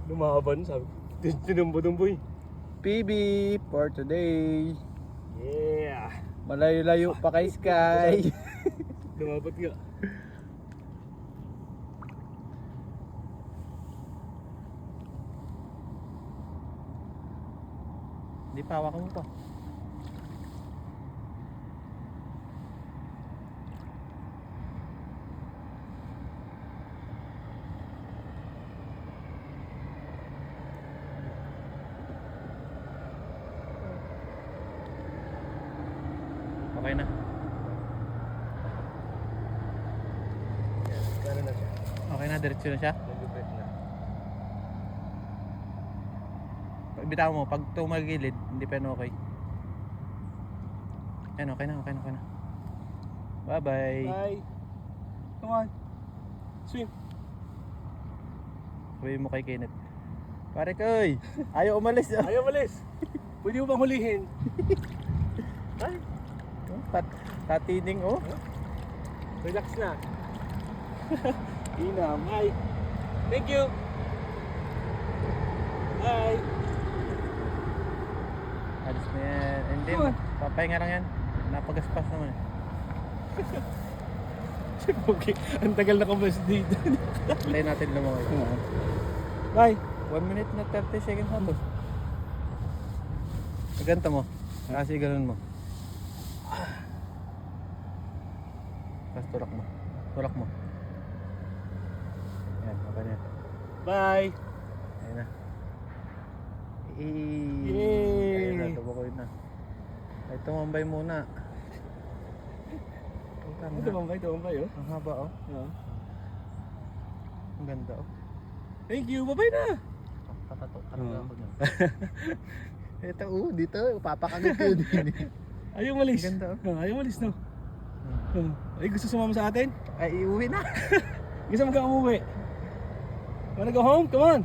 Lumaban, sabi. Tinumbo-tumboy. PB for today. Yeah. Malayo-layo pa kay Sky. Lumabat nga. Hindi pa, hawakan mo pa. Okay na. Gano'n na siya. Okay na, diretso na siya. Nag-break na. Bitaw mo, pag tumagilid, hindi pa yan okay. Yan, okay na, okay na, okay na. Bye-bye. Bye. Come on. Swim. Sabihin mo kay Kenneth. Pare koy, ayaw umalis. Oh. Ayaw malis. Pwede mo bang hulihin? Ay, Tatining oh. relax na. Inam. Hi. Thank you. Bye. Alis mo yan. And then, Come on. papahinga lang yan. Napagaspas naman eh. Okay. Ang tagal na kumas dito. Tayo natin lumawa. Bye. 1 minute na 30 seconds na to. Ganto mo. Kasi ganun mo. Tapos tulak mo. Tulak mo. Ayan, okay na yan. Bye. Ayan na. Yay! Ayan na, tubukoy na. Ay, tumambay muna. Ito bambay, oh. Ang haba oh. Yeah. Ang ganda oh. Thank you. Bye-bye na. Patato talaga ako dyan. Ito oh, dito. Papakagod ko yun. Ayaw malis. Ang ganda, oh. Ayaw malis, no? Ay, gusto sumama sa atin? Ay, iuwi na. Gusto mo ka umuwi? Wanna go home? Come on.